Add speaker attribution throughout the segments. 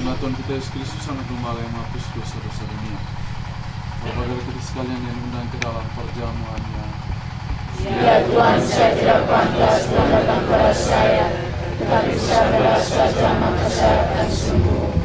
Speaker 1: Karena Tuhan kita Yesus Kristus sangat gembala yang menghapus dosa-dosa dunia. Bapak kita sekalian yang undang ke dalam perjamuannya.
Speaker 2: Ya Tuhan, saya tidak pantas Tuhan datang kepada saya, tetapi sabarlah saja maka saya akan sembuh.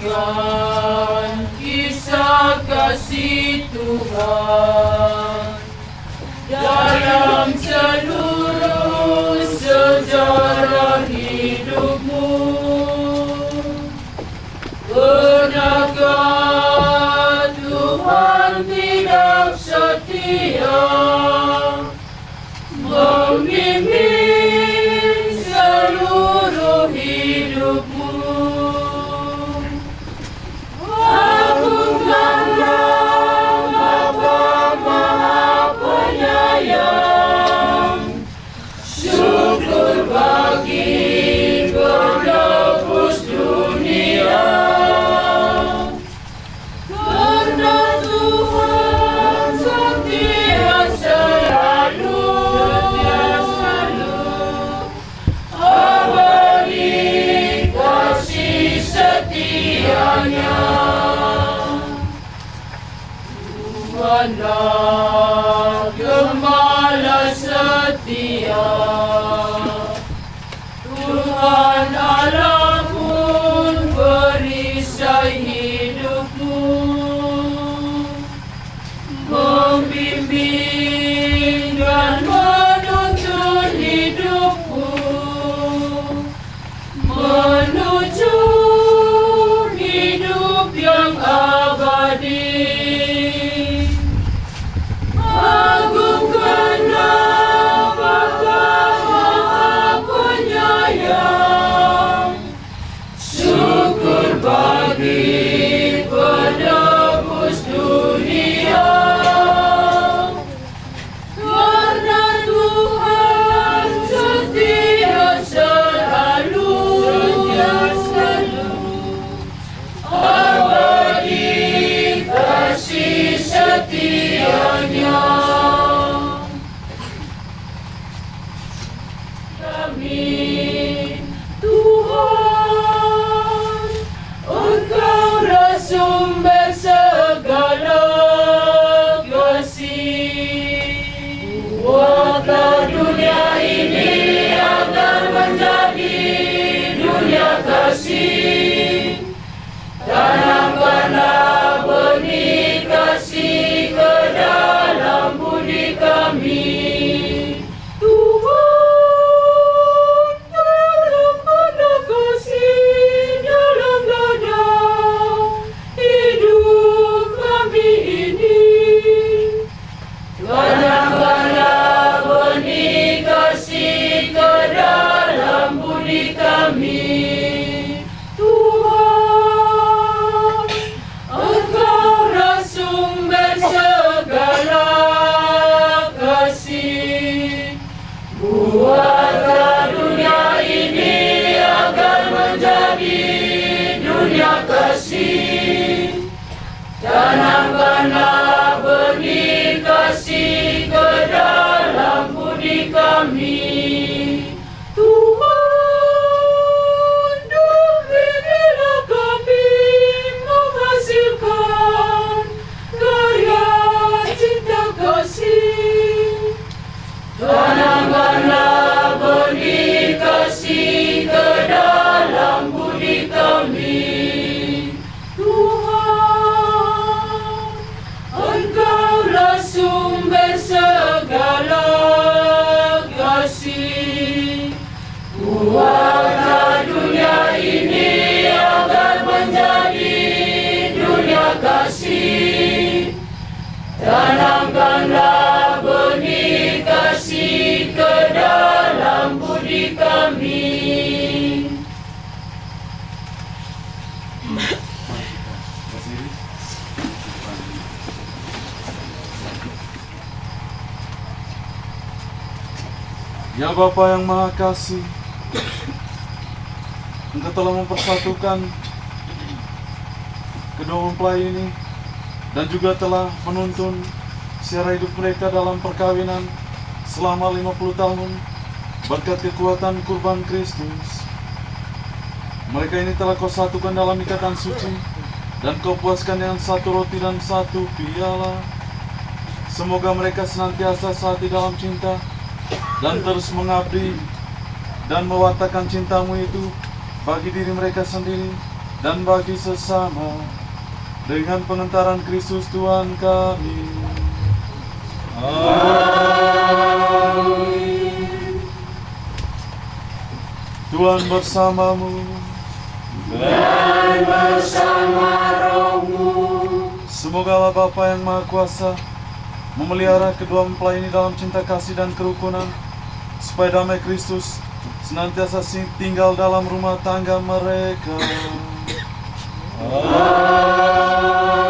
Speaker 3: Renungkan kisah kasih Tuhan dalam seluruh sejarah hidupmu. Pernahkah Tuhan tidak setia membimbing seluruh hidupmu? Aku kami. Tuhan, Engkaulah sumber segala kasih. Buatlah dunia ini agar menjadi dunia kasih. Tanamkanlah benih kasih ke dalam budi kami. Tuhan, tanamkanlah kasih dalam ladang hidup kami ini. Tanamkanlah benih kasih ke dalam budi kami. Tuhan, Engkaulah sumber segala kasih. Buatlah dunia ini agar menjadi dunia kasih. Tanamkanlah benih kasih ke dalam budi kami. Tuhan, dan berilah kami menghasilkan karya cinta kasih. Tanamkanlah benih kasih ke dalam budi kami. Tuhan, Engkaulah sumber segala kasih. Buatlah dunia ini agar menjadi dunia kasih. Tanamkanlah benih kasih ke dalam budi kami.
Speaker 1: Berdiri. Ya Bapa yang Maha Kasih, Engkau telah mempersatukan kedua mempelai ini dan juga telah menuntun secara hidup mereka dalam perkawinan selama 50 tahun berkat kekuatan kurban Kristus. Mereka ini telah Kau satukan dalam ikatan suci dan Kau puaskan dengan satu roti dan satu piala. Semoga mereka senantiasa sehati dalam cinta dan terus mengabdi dan mewartakan cinta-Mu itu bagi diri mereka sendiri dan bagi sesama dengan pengentaran Kristus Tuhan kami. Amin. Tuhan bersamamu
Speaker 2: dan bersama rohmu.
Speaker 1: Semoga Allah Bapa yang Maha Kuasa memelihara kedua mempelai ini dalam cinta kasih dan kerukunan, supaya damai Kristus senantiasa tinggal dalam rumah tangga mereka.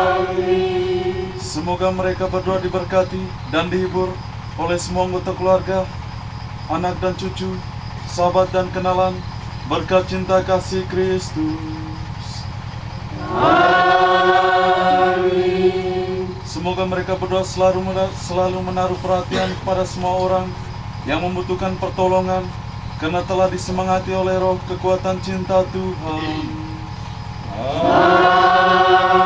Speaker 2: Amin.
Speaker 1: Semoga mereka berdua diberkati dan dihibur oleh semua anggota keluarga, anak dan cucu, sahabat dan kenalan, berkat cinta kasih Kristus.
Speaker 2: Amin.
Speaker 1: Semoga mereka berdua selalu menaruh perhatian kepada semua orang yang membutuhkan pertolongan, karena telah disemangati oleh roh kekuatan cinta Tuhan.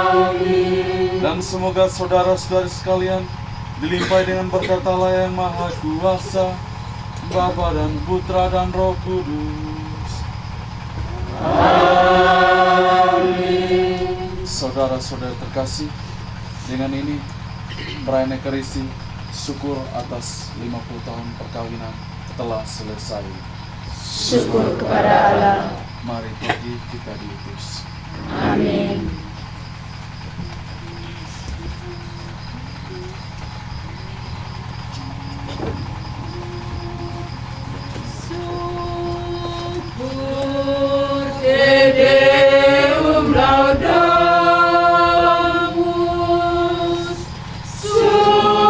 Speaker 2: Amin.
Speaker 1: Dan semoga saudara-saudari sekalian dilimpahi dengan berkat Allah yang Maha Kuasa, Bapa dan Putra dan Roh Kudus.
Speaker 2: Amin.
Speaker 1: Saudara-saudari terkasih, dengan ini perayaan Ekaristi syukur atas 50 tahun perkawinan telah selesai.
Speaker 2: Syukur kepada Allah.
Speaker 1: Mari pergi kita diutus.
Speaker 2: Amin.
Speaker 3: Syukur Te Deum laudamus. Syukur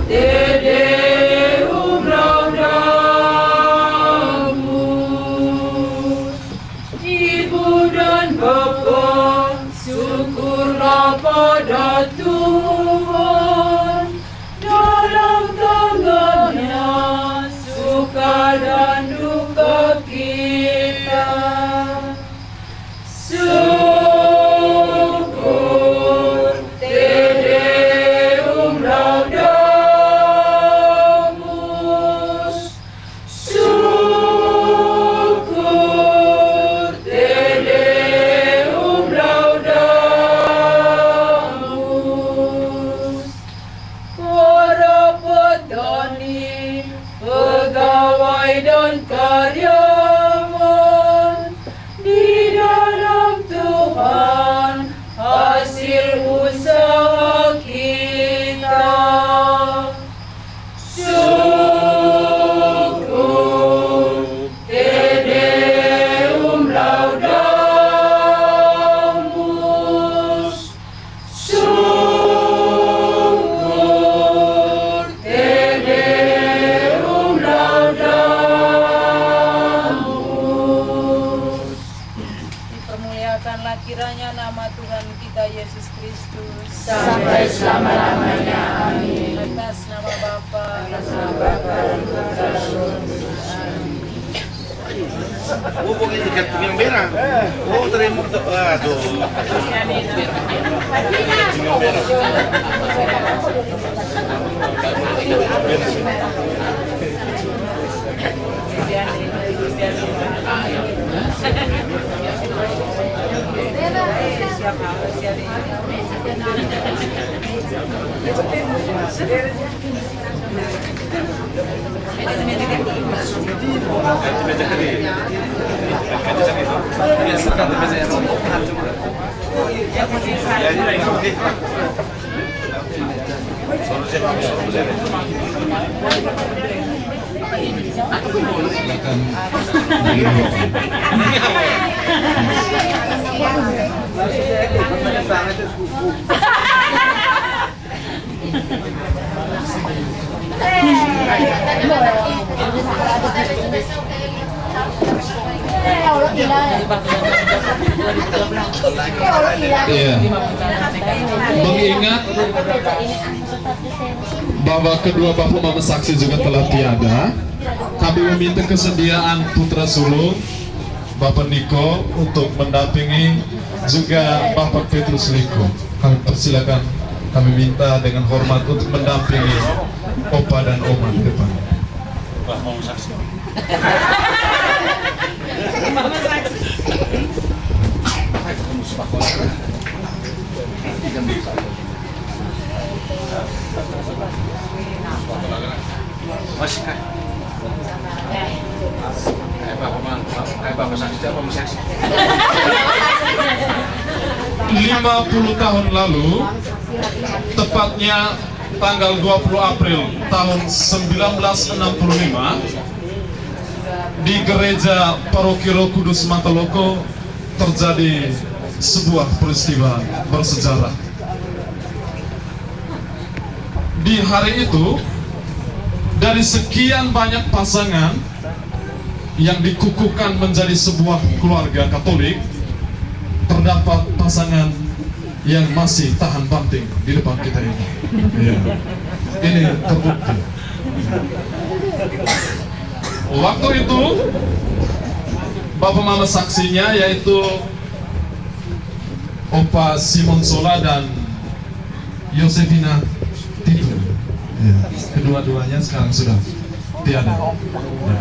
Speaker 3: Te Deum laudamus. Ibu dan duka kita. Syukur Te Deum Laudamus. Syukur Te Deum Laudamus. Para petani, pegawai dan karyawan, di dalam Tuhan hasil usaha kita. Syukur Te Deum Laudamus. Syukur Te Deum Laudamus. Dipermuliakanlah kiranya nama Tuhan kita Yesus Kristus
Speaker 2: sampai selama-lamanya. Amin.
Speaker 3: atas nama Bapa,
Speaker 4: Oh, pokoknya digantung yang merah. Oh, terima kasih. Aduh.
Speaker 5: Iya. Mengingat bahwa kedua bapak mama saksi juga telah tiada, kami meminta kesediaan putra sulung Bapak Niko untuk mendampingi juga Bapak Petrus Niko. Kami persilakan, kami minta dengan hormat untuk mendampingi Opa dan Oma di depan.
Speaker 4: Masih kan? Kayak bapak saksi apa masih saksi?
Speaker 5: 50 tahun lalu, tepatnya tanggal 20 April tahun 1965, di gereja Paroki Roh Kudus Mataloko terjadi sebuah peristiwa bersejarah. Di hari itu, dari sekian banyak pasangan yang dikukuhkan menjadi sebuah keluarga Katolik, terdapat pasangan yang masih tahan banting di depan kita ini. Ya. Ini terbukti. Waktu itu, Bapak Mama saksinya yaitu Opa Simon Sola dan Yosefina Tito. Ya. Kedua-duanya sekarang sudah tiada. Ya.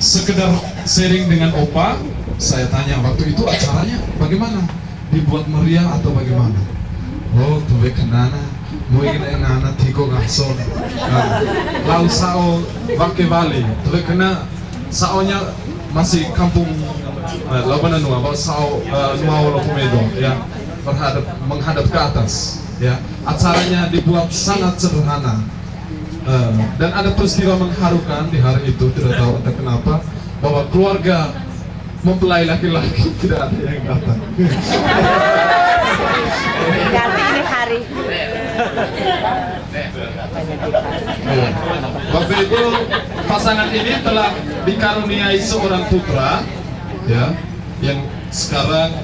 Speaker 5: Sekedar sharing dengan Opa, saya tanya waktu itu acaranya bagaimana? Dibuat meriah atau bagaimana? Oh, tuh kenana, mau ingin nana tiko gason, lau sao wake valley, tuh kena saonya masih kampung Labuan Nua, bawa sao Nuao Lopomedo, ya menghadap ke atas, ya acaranya dibuat sangat sederhana. Dan ada peristiwa mengharukan di hari itu, tidak tahu entah kenapa, bahwa keluarga mempelai laki-laki tidak ada yang datang.
Speaker 2: Ganti ini hari.
Speaker 5: Waktu itu pasangan ini telah dikaruniai seorang putra, ya, yang sekarang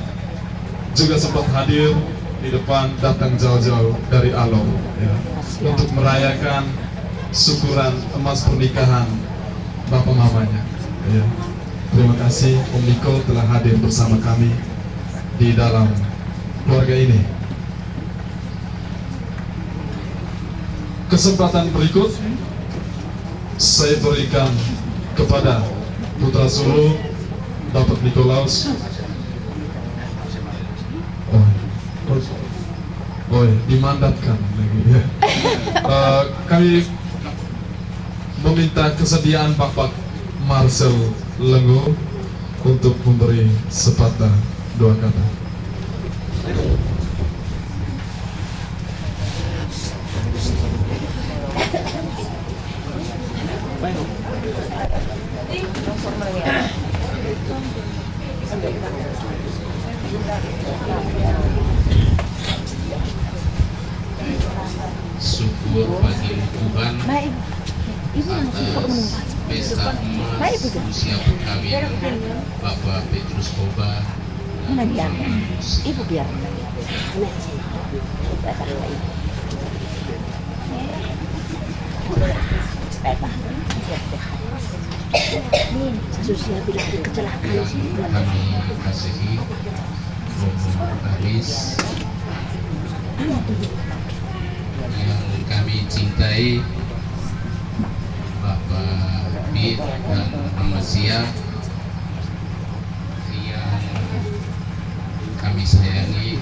Speaker 5: juga sempat hadir di depan, datang jauh-jauh dari Alor, ya, untuk merayakan syukuran emas pernikahan bapak mamanya. Ya. Terima kasih Om Niko telah hadir bersama kami di dalam keluarga ini. Kesempatan berikut saya berikan kepada putra sulung Bapak Nikolaus. Dimandatkan lagi ya. Kami meminta kesediaan Bapak Marcel Lengo untuk memberi sepatah dua kata.
Speaker 6: Syukur bagi Tuhan atas pesta emas usia perkawinan Bapak Petrus Koba dan Mama Lucia.
Speaker 2: Ibu biar. Susia bilang kecelakaan
Speaker 6: Yang kami kasihi Romo Aris, yang kami cintai Bapak Pit dan Mama Sia, yang kami sayangi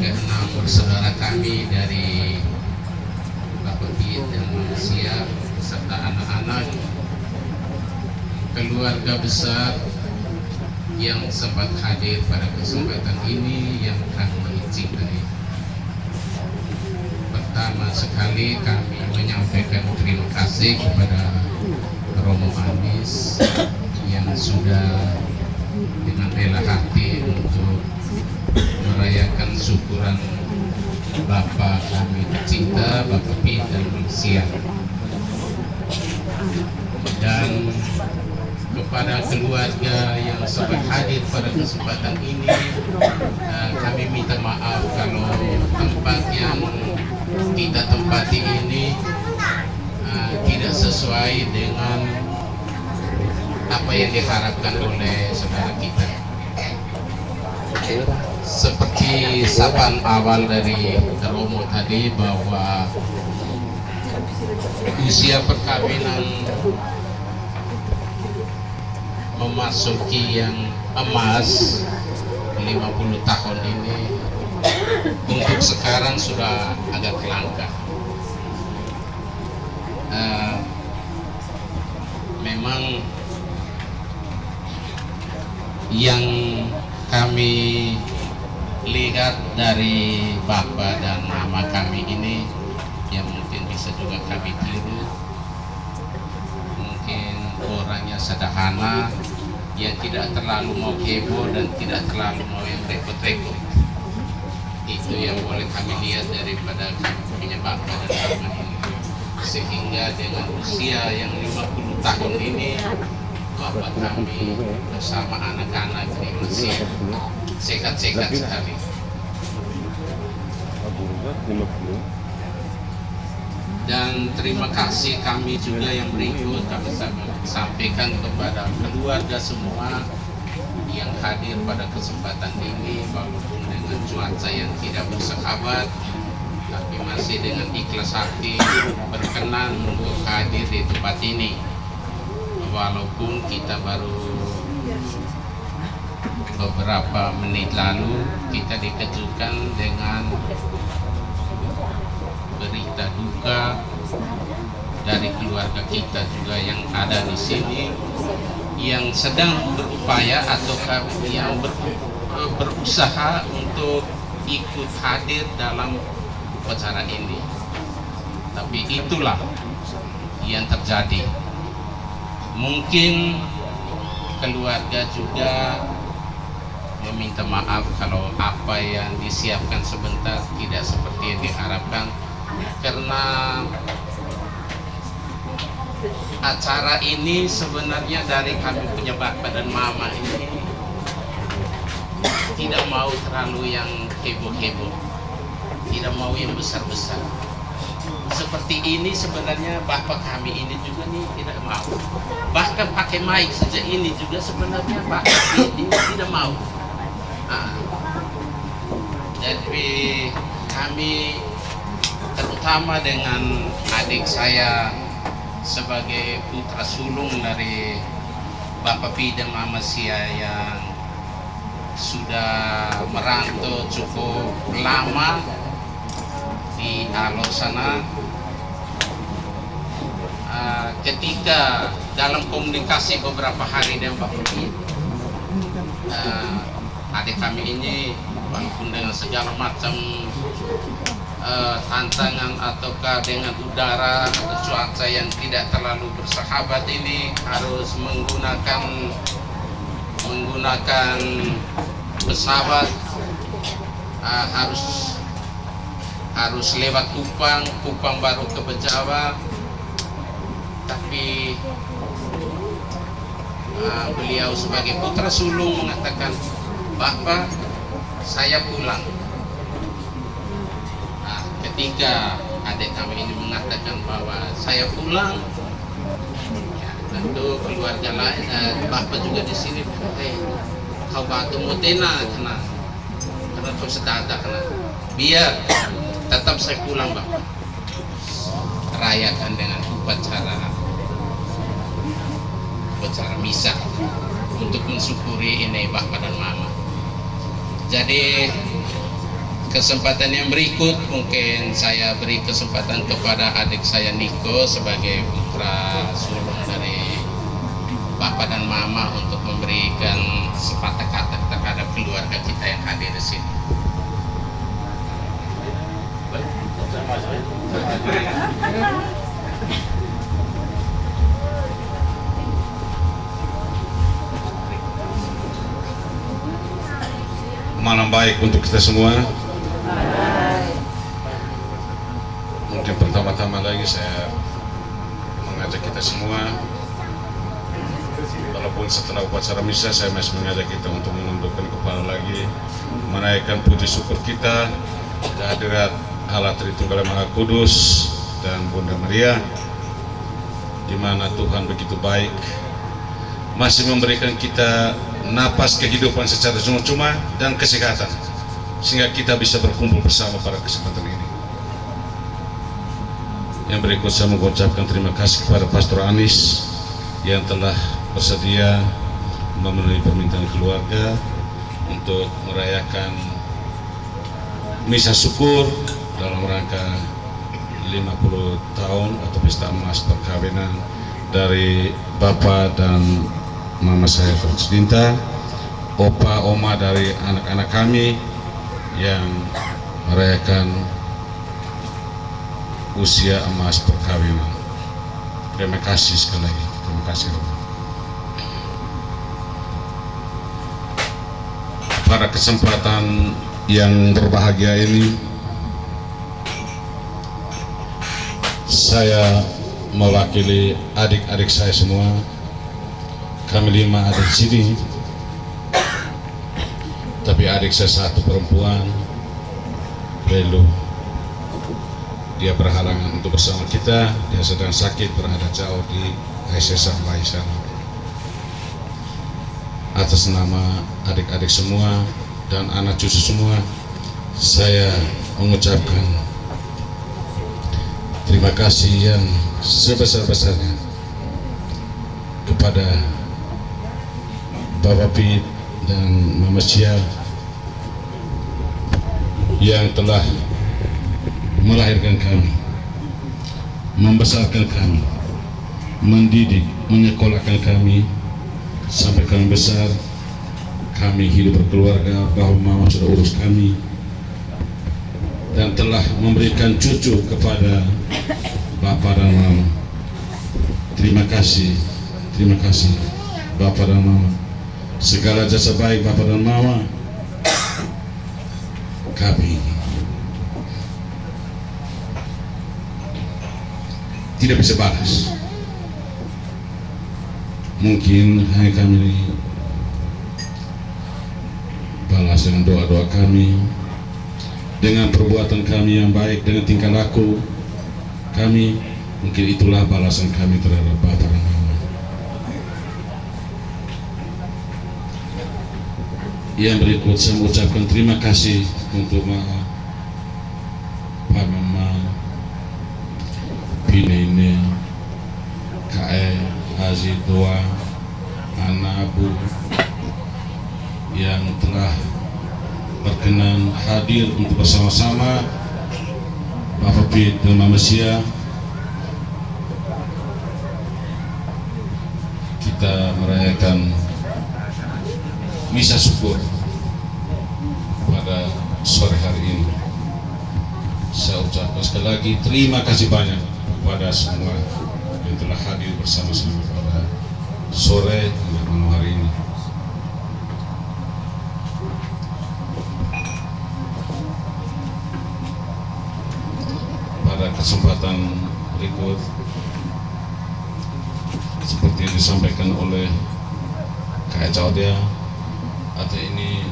Speaker 6: karena bersaudara kami dari Bapak Pit dan Mama Sia serta anak-anak, keluarga besar yang sempat hadir pada kesempatan ini yang kami cintai. Pertama sekali kami menyampaikan terima kasih kepada Romo Anis yang sudah dengan rela hati untuk merayakan syukuran Bapak kami tercinta, Bapak Pi dan Malaysia. Dan kepada keluarga yang sempat hadir pada kesempatan ini, kami minta maaf kalau tempat yang kita tempati ini tidak sesuai dengan apa yang diharapkan oleh saudara kita. Seperti sapaan awal dari Romo tadi bahwa usia perkawinan memasuki yang emas 50 tahun ini untuk sekarang sudah agak langka. Memang yang kami lihat dari Bapak dan Mama kami ini yang mungkin bisa juga kami tiru, mungkin orangnya sederhana, yang tidak terlalu mau heboh dan tidak terlalu mau yang repot-repot. Itu yang boleh kami lihat daripada kami punya Bapak dan Mama ini. Sehingga dengan usia yang 50 tahun ini, Bapak kami bersama anak-anak ini masih sehat-sehat sekali. Dan terima kasih kami juga yang berikut kami sampaikan kepada keluarga semua yang hadir pada kesempatan ini, walaupun dengan cuaca yang tidak bersahabat, tapi masih dengan ikhlas hati berkenan untuk hadir di tempat ini. Walaupun kita baru beberapa menit lalu kita dikejutkan dengan berita duka dari keluarga kita juga yang ada di sini, yang sedang berupaya atau yang berusaha untuk ikut hadir dalam upacara ini. Tapi itulah yang terjadi. Mungkin keluarga juga meminta maaf kalau apa yang disiapkan sebentar tidak seperti yang diharapkan, karena acara ini sebenarnya dari kami punya Bapak dan Mama ini tidak mau terlalu yang heboh-heboh, tidak mau yang besar-besar. seperti ini sebenarnya bapak kami ini juga nih tidak mau. Bahkan pakai mic saja ini juga sebenarnya bapak ini tidak mau. Jadi kami terutama dengan adik saya sebagai putra sulung dari Bapak Pi dan Mama Sia yang sudah merantau cukup lama di Alo sana, ketika dalam komunikasi beberapa hari dengan Bapak Pi, adik kami ini walaupun dengan segala macam tantangan ataukah dengan udara atau cuaca yang tidak terlalu bersahabat ini harus menggunakan pesawat, harus lewat Kupang baru ke Bejawa. Tapi beliau sebagai putra sulung mengatakan, "Bapak, saya pulang." Ketika adik kami ini mengatakan bahwa saya pulang, ya, tentu keluarga lain, bapak juga di sini, kau batu mutena karena kau sedada karena biar tetap saya pulang bapak, rayakan dengan upacara misa untuk mensyukuri ini bapak dan mama. Jadi kesempatan yang berikut mungkin saya beri kesempatan kepada adik saya Niko sebagai putra sulung dari bapak dan mama untuk memberikan sepatah kata terhadap keluarga kita yang hadir di sini.
Speaker 7: Malam baik untuk kita semua. Mungkin pertama-tama lagi saya mengajak kita semua, walaupun setelah upacara misa saya masih mengajak kita untuk menundukkan kepala lagi, menaikkan puji syukur kita kehadirat Allah Tritunggal Maha Kudus dan Bunda Maria, di mana Tuhan begitu baik, masih memberikan kita napas kehidupan secara cuma-cuma dan kesehatan, sehingga kita bisa berkumpul bersama pada kesempatan ini. Yang berikut saya mengucapkan terima kasih kepada Pastor Anis yang telah bersedia memenuhi permintaan keluarga untuk merayakan misa syukur dalam rangka 50 tahun atau pesta emas perkawinan dari Bapak dan Mama saya Dinta, Opa, Oma dari anak-anak kami yang merayakan usia emas perkawinan. Terima kasih sekali lagi. Terima kasih. Pada kesempatan yang berbahagia ini, saya mewakili adik-adik saya semua. Kami 5 ada di sini, tapi adik saya satu perempuan, Belu. Dia berhalangan untuk bersama kita. Dia sedang sakit, berada jauh di ICS Sampai sana. Atas nama adik-adik semua dan anak cucu semua, saya mengucapkan terima kasih yang sebesar-besarnya kepada Bapak Pi dan Mama Sia yang telah melahirkan kami, membesarkan kami, mendidik, menyekolahkan kami sampai kami besar. Kami hidup berkeluarga, bahwa Mama sudah urus kami dan telah memberikan cucu kepada Bapak dan Mama. Terima kasih Bapak dan Mama. Segala jasa baik Bapak dan Mama kami tidak bisa balas. Mungkin hanya kami balas dengan doa-doa kami, dengan perbuatan kami yang baik, dengan tingkah laku kami. Mungkin itulah balasan kami terhadap Bapak dan Mama. Yang berikut saya mengucapkan terima kasih untuk Pak Mama, Pinene, KE, Haji Doa, Anak Abu yang telah berkenan hadir untuk bersama-sama Bapak Pit dan Mama Sia. Kita merayakan misa syukur pada sore hari ini. Saya ucapkan sekali lagi terima kasih banyak kepada semua yang telah hadir bersama-sama pada sore dan malam hari ini. Pada kesempatan berikut, seperti yang disampaikan oleh Kak Caudia, atau ini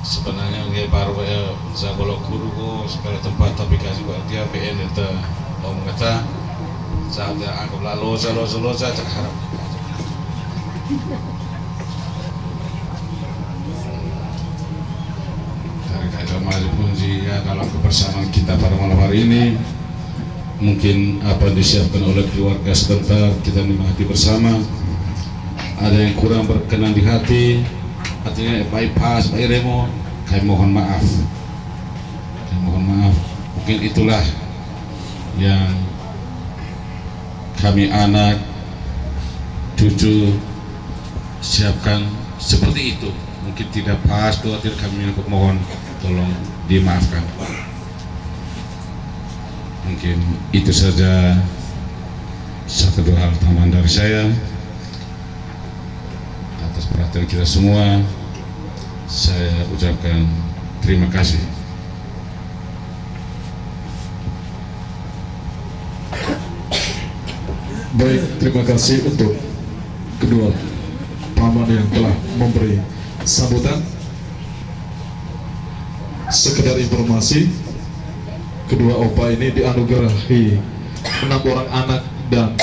Speaker 7: sebenarnya dia baru zagolok guru segala tempat, tapi kasih buat dia PN itu om kata saat dia anggaplah loza terharap dari Kak Mali pun ya dalam kebersamaan kita pada malam hari ini. Mungkin apa yang disiapkan oleh keluarga sebentar kita nikmati bersama. Ada yang kurang berkenan di hati, artinya bypass, Pak Remo, kami mohon maaf. Mungkin itulah yang kami anak, cucu siapkan seperti itu. Mungkin tidak pas, khawatir kami mohon tolong dimaafkan. Mungkin itu saja satu dua hal tambahan dari saya. Atas perhatian kita semua, saya ucapkan terima kasih.
Speaker 5: Baik, terima kasih untuk kedua paman yang telah memberi sambutan. Sekedar informasi, kedua opa ini dianugerahi 6 orang anak dan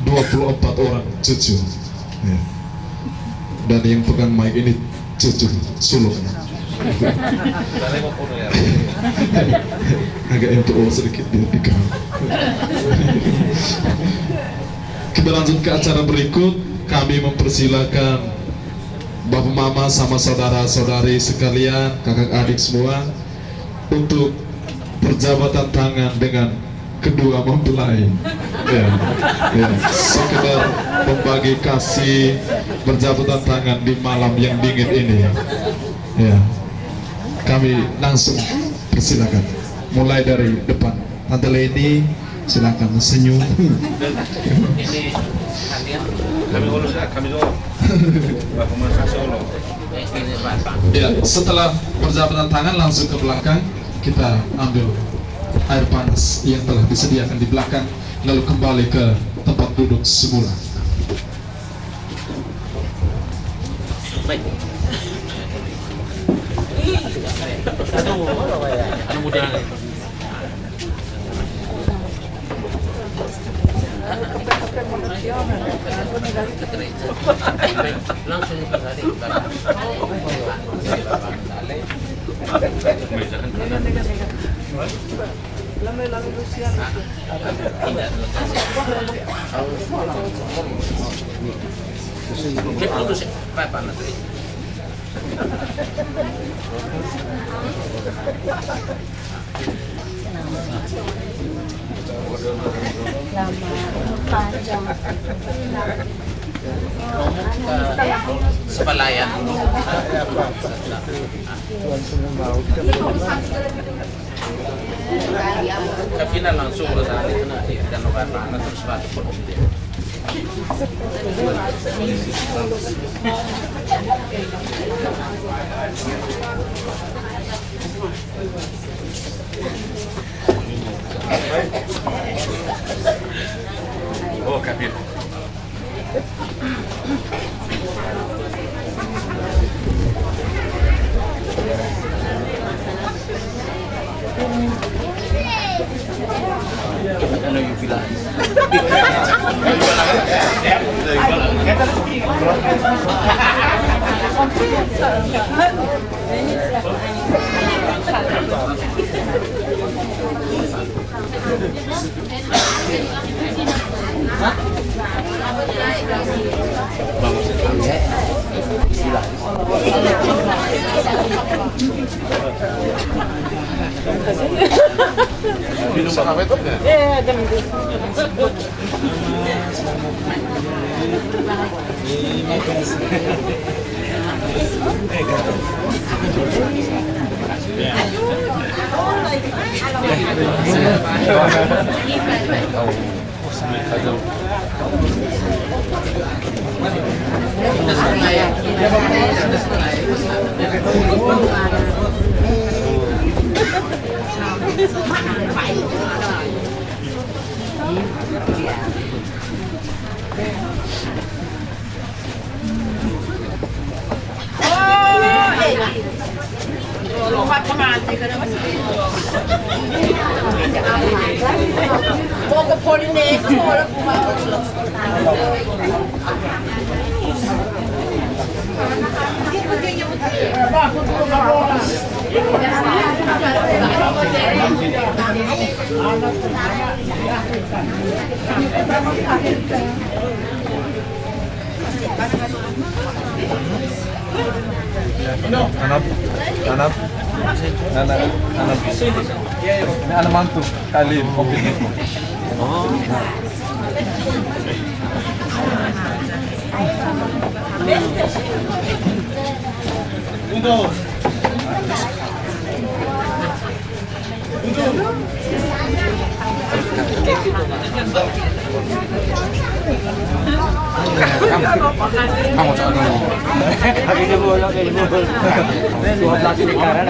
Speaker 5: 24 orang cucu. Ya. Dan yang pegang mic ini cucu sulung. Agak MTO sedikit di kanan. Kita lanjut ke acara berikut. Kami mempersilakan Bapak Mama sama saudara-saudari sekalian, kakak adik semua, untuk berjabatan tangan dengan kedua mempelai. Ya, sekedar membagi kasih, berjabatan tangan di malam yang dingin ini. Ya, kami langsung persilakan. Mulai dari depan, Tante Leni, silakan senyum.
Speaker 4: Ini kami urus, kami doang. Bapak Masa Solo.
Speaker 5: Ya, setelah berjabatan tangan langsung ke belakang, kita ambil air panas yang telah disediakan di belakang, lalu kembali ke tempat duduk semula.
Speaker 6: Baik. Anu mudah. Langsung ke tadi. Sepalayan. Ke final langsung saat itu nanti dan warna terus batuk.
Speaker 4: Oh, kapit.
Speaker 5: Anak mantu kali kopi itu. Kamu cakap dulu.
Speaker 8: Lagi dia bola kayak bola. 12 di kanan.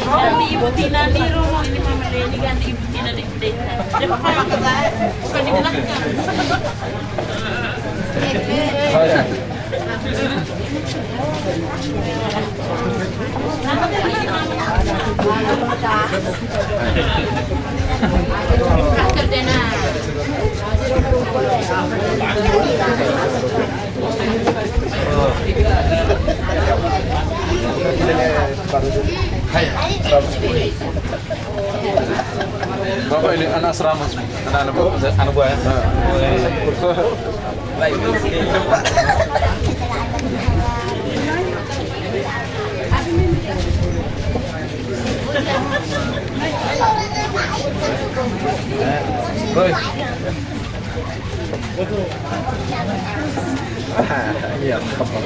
Speaker 2: Ganti Ibu Tina di rumah ini Mama Deni, ganti Ibu Tina di desa. Dia pakai makan saya, bukan di belakang.
Speaker 5: Bapak ini anak asrama semua. Anak buah ya. Baik. Boy. Iya, kapal.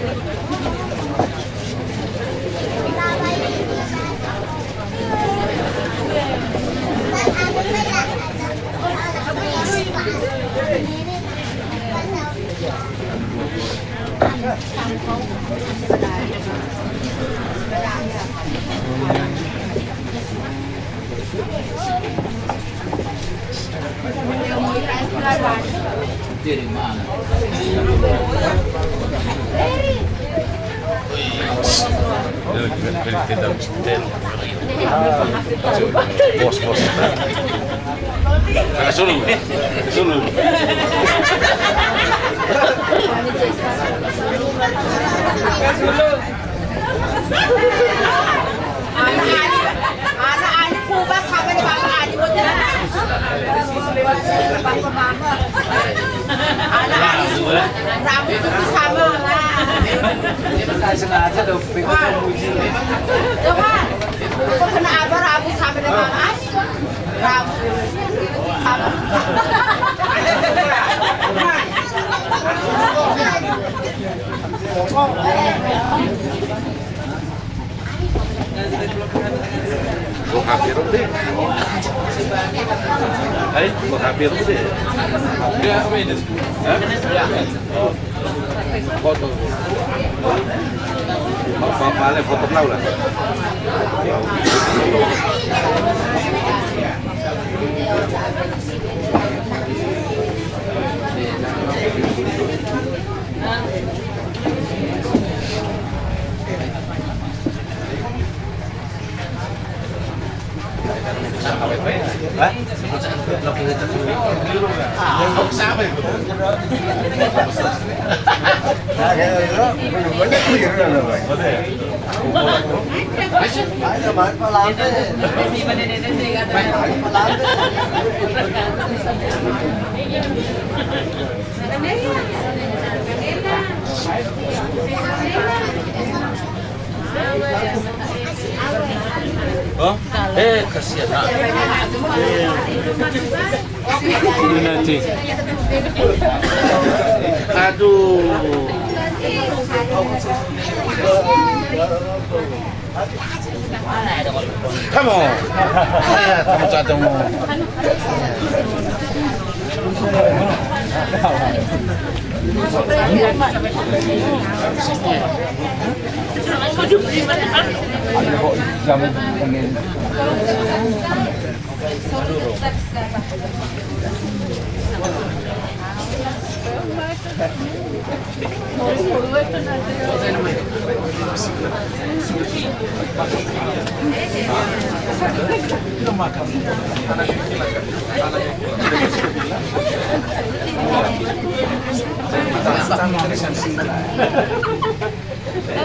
Speaker 6: Dari mana?
Speaker 7: Bos. Sulu.
Speaker 3: Anak-anak kubas sampai di bawah adik bocah. Anak-anak rambut itu sama lah.
Speaker 8: Saya sengaja dong, pikir muji.
Speaker 3: Coba, aku kena apa rambut sampai di bawah adik. Rambut sama.
Speaker 7: Gua hampir deh. Hai, gua hampir deh.
Speaker 5: Dia apa ini?
Speaker 7: Foto. Apa-apa foto now lah.
Speaker 4: Oh, kasihan. Aduh. Kamu, kamu catamu.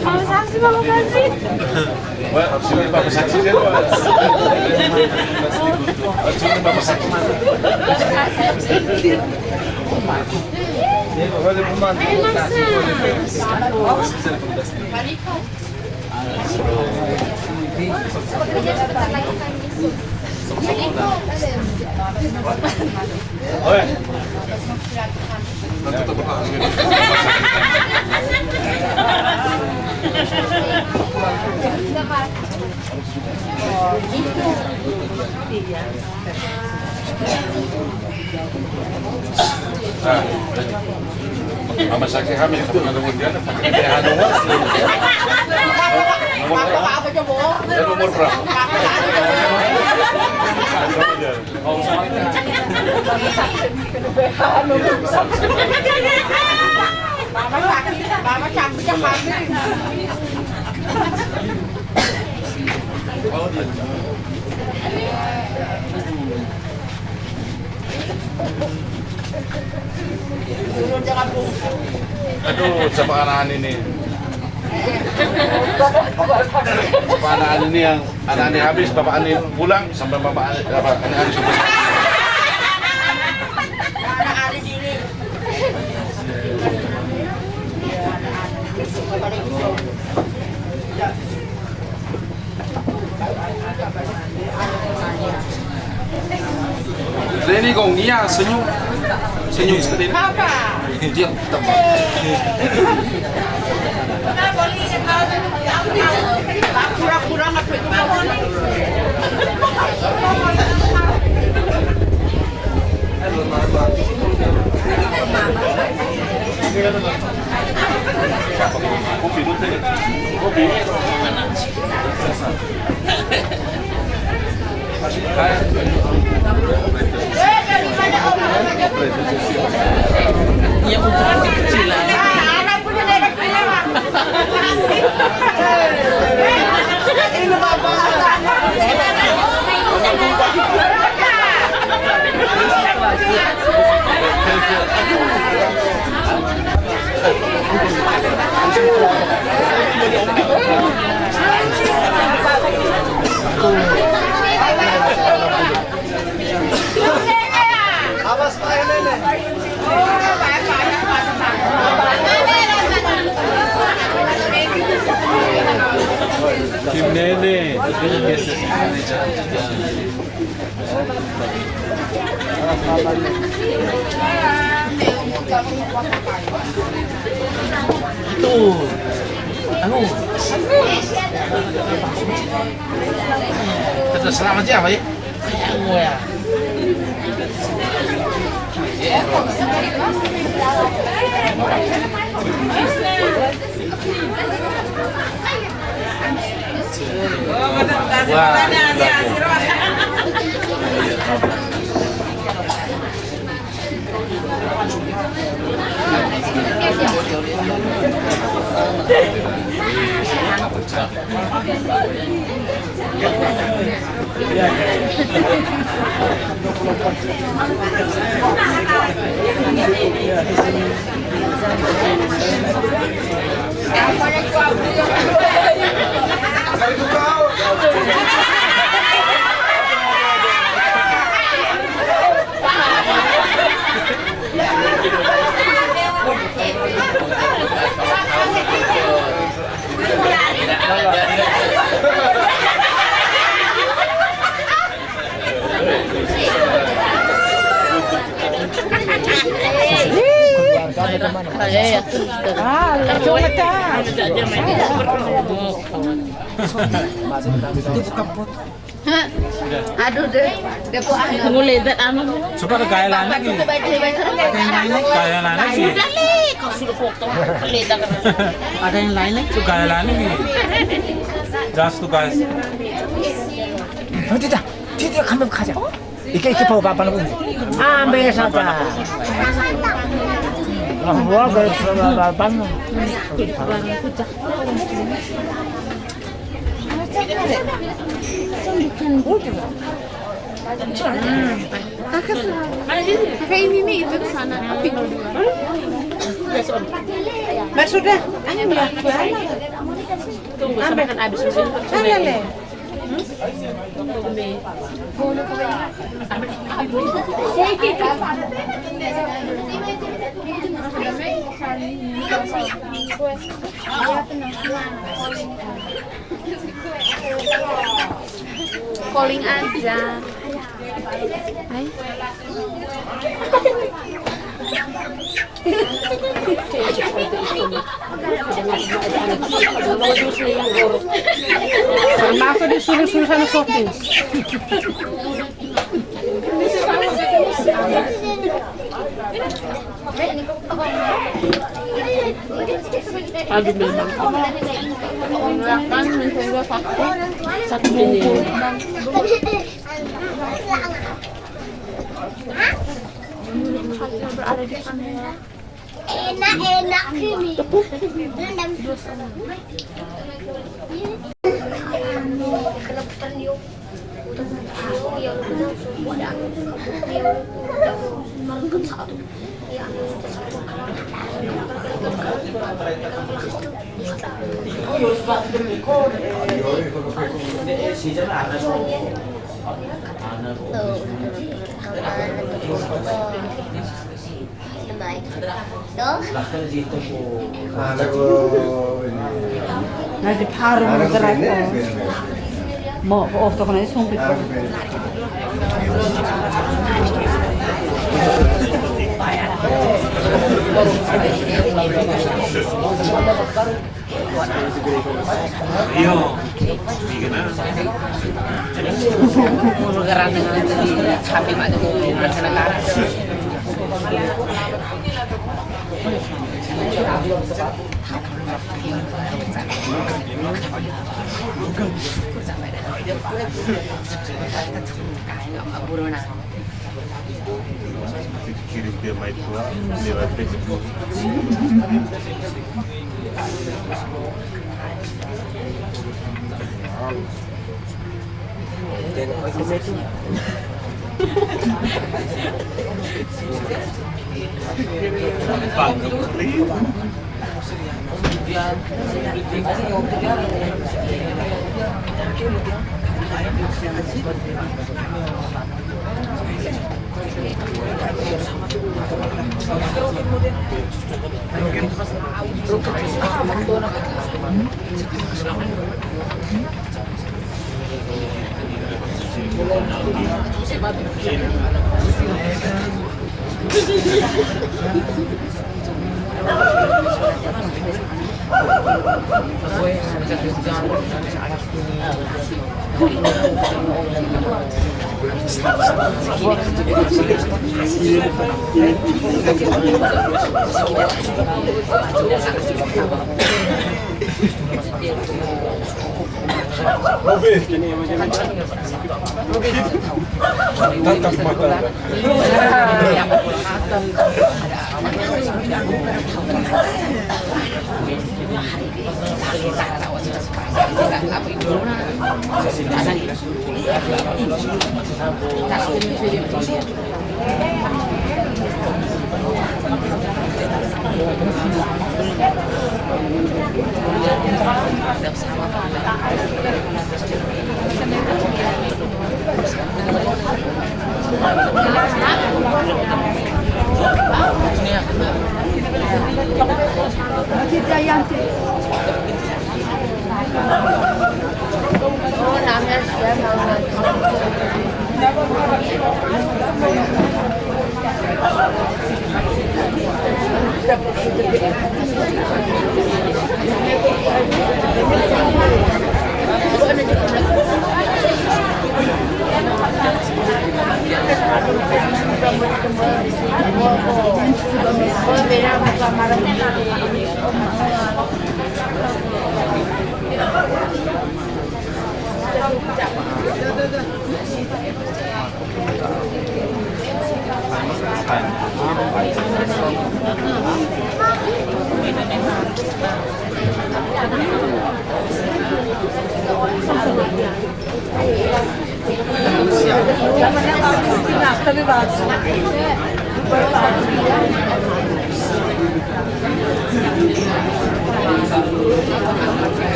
Speaker 2: Mau saksi, mau kasih.
Speaker 7: Harus ini Bapak saksi kan? Harus ini Bapak saksi mana? Mama saksi hamil itu kemudian pakai DH doang. Nomor berapa?
Speaker 3: Mama campurnya hamil.
Speaker 7: Aduh, siapa anak ini? Siapa anak ini yang anak ini habis, bapak ini pulang sampai bapak ini habis.
Speaker 5: Reni kau ngia senyum seperti ini.
Speaker 3: Apa?
Speaker 5: Dia tebak.
Speaker 3: Pura-pura nggak betul.
Speaker 8: Iya, untuk kecil-kecilan.
Speaker 3: Anak punya nenek punya. Ini
Speaker 4: Awas Pak Nenek.
Speaker 1: Tim Nene,
Speaker 8: Tuh. Anu.
Speaker 4: Terus selamat siapa ya?
Speaker 8: Anu ya.
Speaker 2: Aduh deh, depo ano.
Speaker 3: Ngulidat ano.
Speaker 8: Coba ke gaya lagi. Gaya lagi.
Speaker 3: Kau sudah foto. Ngulidat kan.
Speaker 8: Ada yang lain lagi. Itu gaya lagi. Just to guys.
Speaker 9: 어디다 드디어 가면 가자. 이렇게 보고 아빠는 보지. 아, 매사다. 뭐 그랬어, 봤노?
Speaker 3: Sudah. Tunggu sampai kan habis dulu.
Speaker 2: Calling aja. Hai.
Speaker 3: Masa disuruh-suruh sama shopping. Aduh memang. Kan mencoba satu ini. Berada di kamera.
Speaker 2: Enak ini.
Speaker 3: Nanti baru bergerak. Mau foto kan itu sumpit. Bergerak dengan sapi macam negara.
Speaker 7: Kirim dia main tua lewat Facebook.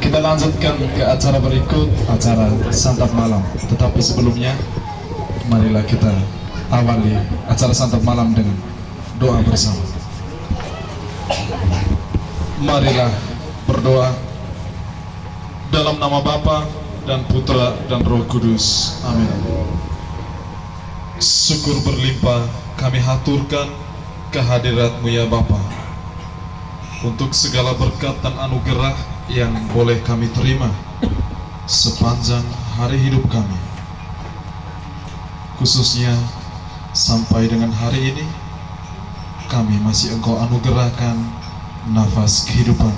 Speaker 5: Kita lanjutkan ke acara berikut, acara santap malam. Tetapi sebelumnya, marilah kita awali acara santap malam dengan doa bersama. Marilah berdoa dalam nama Bapa dan Putra dan Roh Kudus. Amin. Syukur berlimpah kami haturkan kehadirat-Mu ya Bapa, untuk segala berkat dan anugerah yang boleh kami terima sepanjang hari hidup kami, khususnya sampai dengan hari ini kami masih Engkau anugerahkan nafas kehidupan.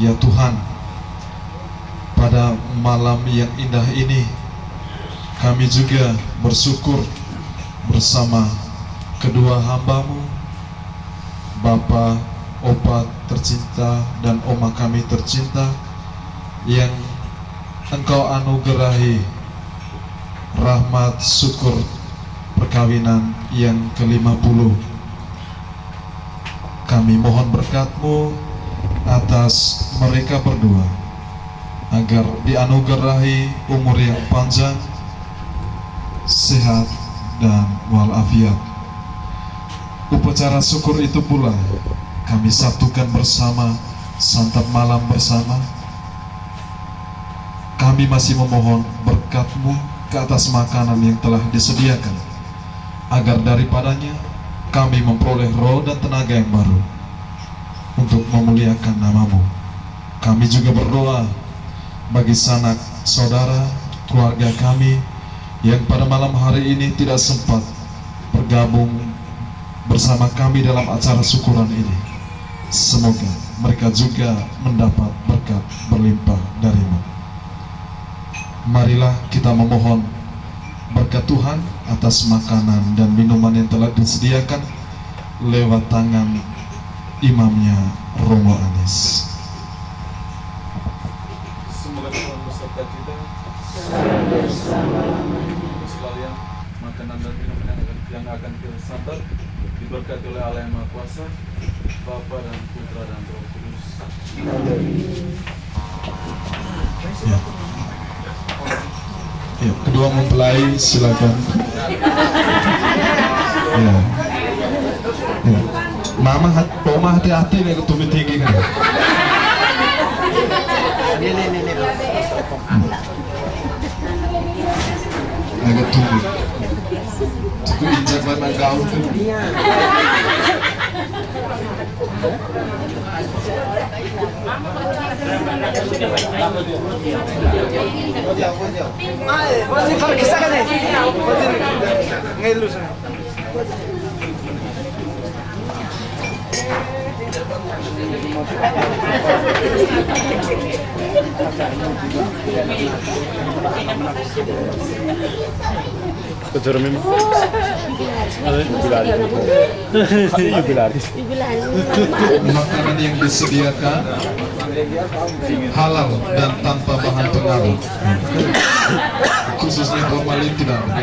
Speaker 5: Ya Tuhan, pada malam yang indah ini kami juga bersyukur bersama kedua hamba-Mu, Bapa, Opa tercinta dan Oma kami tercinta, yang Engkau anugerahi rahmat syukur perkawinan yang ke-50. Kami mohon berkat-Mu atas mereka berdua, agar dianugerahi umur yang panjang, sehat dan walafiat. Upacara syukur itu pula kami satukan bersama, santap malam bersama. Kami masih memohon berkat-Mu ke atas makanan yang telah disediakan, agar daripadanya kami memperoleh roh dan tenaga yang baru untuk memuliakan nama-Mu. Kami juga berdoa bagi sanak saudara, keluarga kami yang pada malam hari ini tidak sempat bergabung bersama kami dalam acara syukuran ini. Semoga mereka juga mendapat berkat berlimpah dari-Mu. Marilah kita memohon berkat Tuhan atas makanan dan minuman yang telah disediakan lewat tangan imamnya Romo Anis.
Speaker 1: Semoga Tuhan beserta kita. Sekalian makanan dan minuman yang akan kita santap diberkati oleh Allah yang Maha Kuasa, Bapa dan Putra dan Roh Kudus.
Speaker 5: Ya. Ya, kedua mempelai silakan. Ya. Ya. Mama hati-hati nih ketumit tinggi kan. Agak tumit. Aku injak mana gaun tuh. Makanan yang disediakan halal dan tanpa bahan pengaruh, khususnya formalin tidak ada.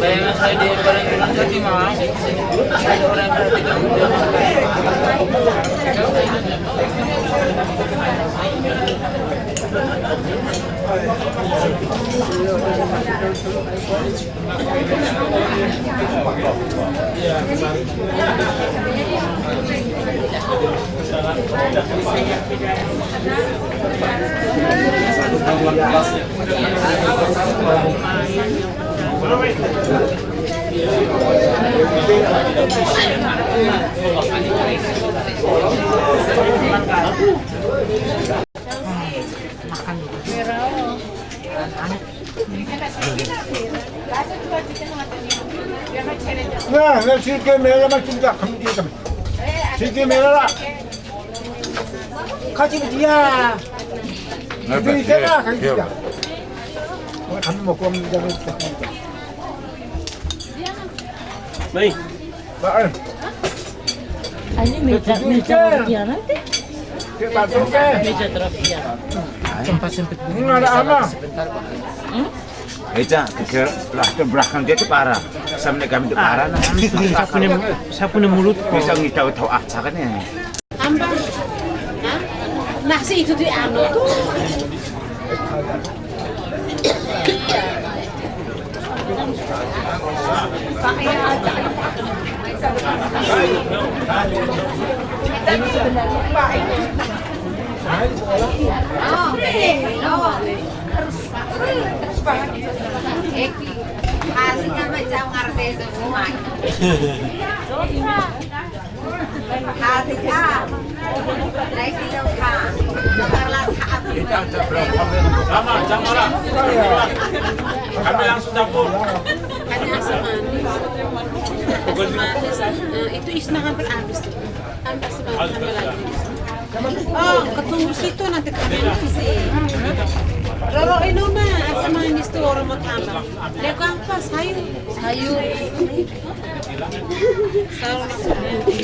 Speaker 8: Bayangan saya di barang tadi mau ada orang yang tidak
Speaker 9: Nah, sirke mera macam tak kami dia kami. Sirke mera lah. Kaji dia. Jadi kita kaji dia. Kami mau kau menjaga kita. Baik. Baik.
Speaker 2: Ini meja rupiah nanti.
Speaker 9: Kita tunggu.
Speaker 2: Meja rupiah.
Speaker 8: tempat sempit.
Speaker 9: Nggak ada apa.
Speaker 10: Eja, lah ke belakang dia itu parah. Sampai kami itu parah.
Speaker 8: Saya punya mulut.
Speaker 10: Bisa ngitahu-tahu aja kan ya.
Speaker 3: Ambang. Nasi itu di anu tuh. Hasilnya macam ngerti semua. Hasilnya naik di depan. Janganlah
Speaker 1: Sama, jangan kami langsung dapur.
Speaker 3: hanya semanis. Semanis. Itu isna hampir habis tuh. Hampir semanis lagi. Oh, ketunggu situ nanti kami sih. Roro itu mah asam manis tuh orang mau tambah. Lihat apa sayur. Sayur. Sayur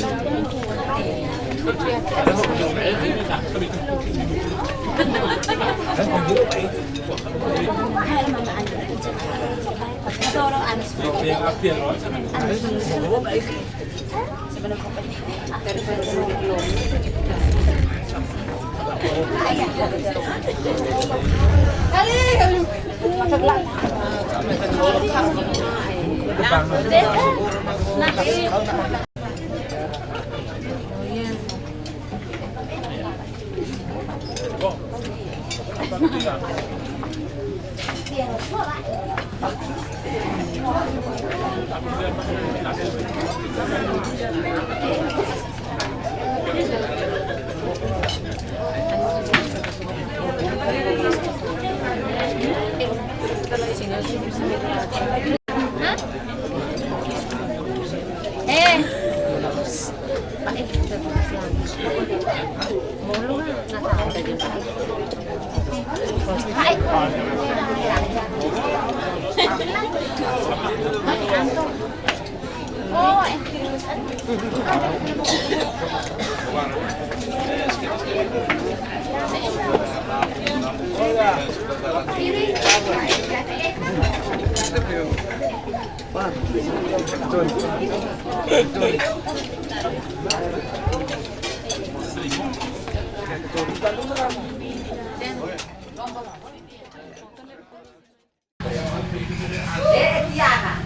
Speaker 2: Tiana.